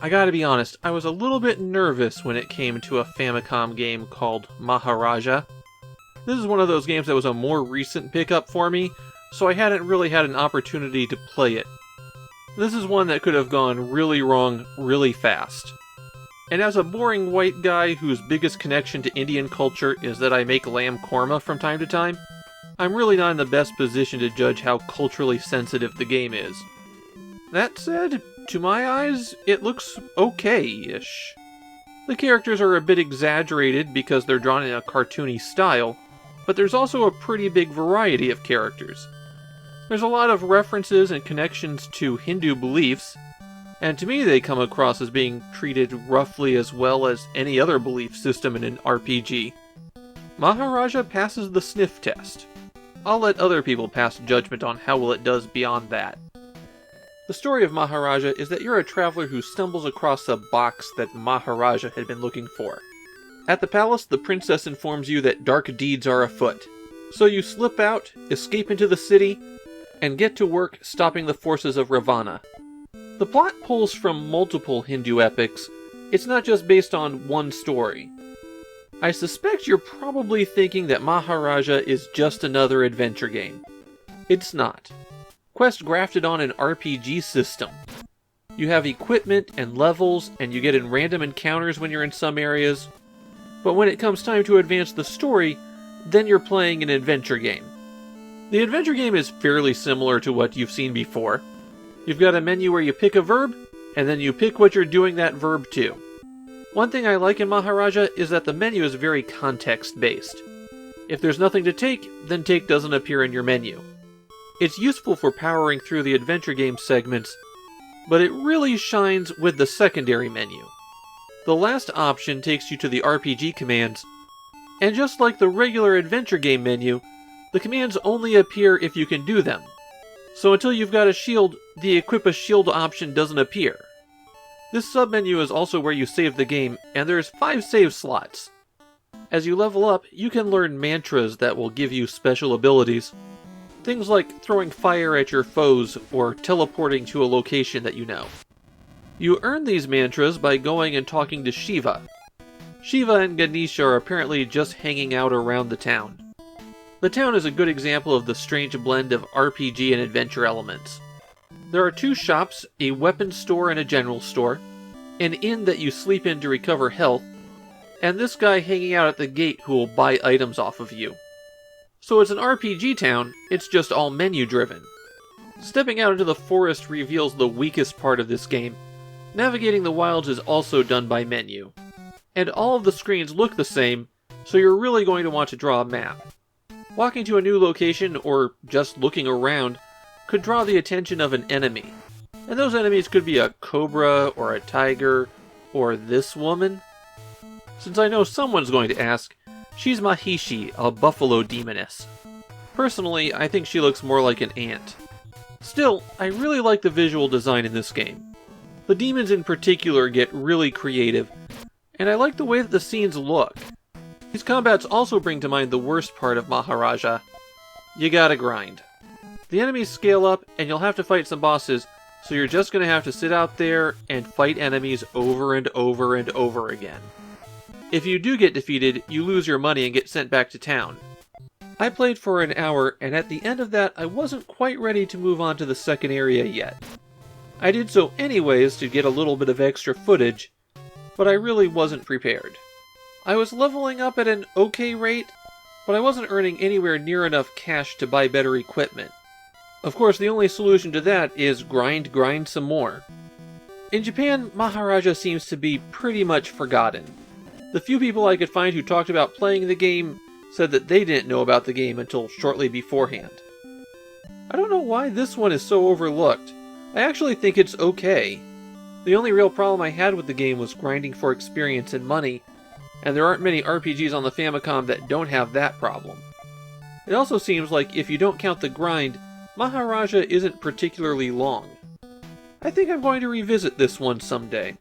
I gotta be honest, I was a little bit nervous when it came to a Famicom game called Maharaja. This is one of those games that was a more recent pickup for me, so I hadn't really had an opportunity to play it. This is one that could have gone really wrong really fast. And as a boring white guy whose biggest connection to Indian culture is that I make lamb korma from time to time, I'm really not in the best position to judge how culturally sensitive the game is. That said, to my eyes, it looks okay-ish. The characters are a bit exaggerated because they're drawn in a cartoony style, but there's also a pretty big variety of characters. There's a lot of references and connections to Hindu beliefs, and to me they come across as being treated roughly as well as any other belief system in an RPG. Maharaja passes the sniff test. I'll let other people pass judgment on how well it does beyond that. The story of Maharaja is that you're a traveler who stumbles across a box that Maharaja had been looking for. At the palace, the princess informs you that dark deeds are afoot. So you slip out, escape into the city, and get to work stopping the forces of Ravana. The plot pulls from multiple Hindu epics. It's not just based on one story. I suspect you're probably thinking that Maharaja is just another adventure game. It's not. Quest grafted on an RPG system. You have equipment and levels, and you get in random encounters when you're in some areas. But when it comes time to advance the story, then you're playing an adventure game. The adventure game is fairly similar to what you've seen before. You've got a menu where you pick a verb, and then you pick what you're doing that verb to. One thing I like in Maharaja is that the menu is very context-based. If there's nothing to take, then take doesn't appear in your menu. It's useful for powering through the adventure game segments, but it really shines with the secondary menu. The last option takes you to the RPG commands, and just like the regular adventure game menu, the commands only appear if you can do them. So until you've got a shield, the equip a shield option doesn't appear. This submenu is also where you save the game, and there's 5 save slots. As you level up, you can learn mantras that will give you special abilities. Things like throwing fire at your foes or teleporting to a location that you know. You earn these mantras by going and talking to Shiva. Shiva and Ganesha are apparently just hanging out around the town. The town is a good example of the strange blend of RPG and adventure elements. There are 2 shops, a weapons store and a general store, an inn that you sleep in to recover health, and this guy hanging out at the gate who will buy items off of you. So it's an RPG town, it's just all menu driven. Stepping out into the forest reveals the weakest part of this game. Navigating the wilds is also done by menu. And all of the screens look the same, so you're really going to want to draw a map. Walking to a new location, or just looking around, could draw the attention of an enemy. And those enemies could be a cobra, or a tiger, or this woman. Since I know someone's going to ask, she's Mahishi, a buffalo demoness. Personally, I think she looks more like an ant. Still, I really like the visual design in this game. The demons in particular get really creative, and I like the way that the scenes look. These combats also bring to mind the worst part of Maharaja. You gotta grind. The enemies scale up, and you'll have to fight some bosses, so you're just gonna have to sit out there and fight enemies over and over and over again. If you do get defeated, you lose your money and get sent back to town. I played for an hour, and at the end of that, I wasn't quite ready to move on to the second area yet. I did so anyways to get a little bit of extra footage, but I really wasn't prepared. I was leveling up at an okay rate, but I wasn't earning anywhere near enough cash to buy better equipment. Of course, the only solution to that is grind some more. In Japan, Maharaja seems to be pretty much forgotten. The few people I could find who talked about playing the game said that they didn't know about the game until shortly beforehand. I don't know why this one is so overlooked. I actually think it's okay. The only real problem I had with the game was grinding for experience and money, and there aren't many RPGs on the Famicom that don't have that problem. It also seems like if you don't count the grind, Maharaja isn't particularly long. I think I'm going to revisit this one someday.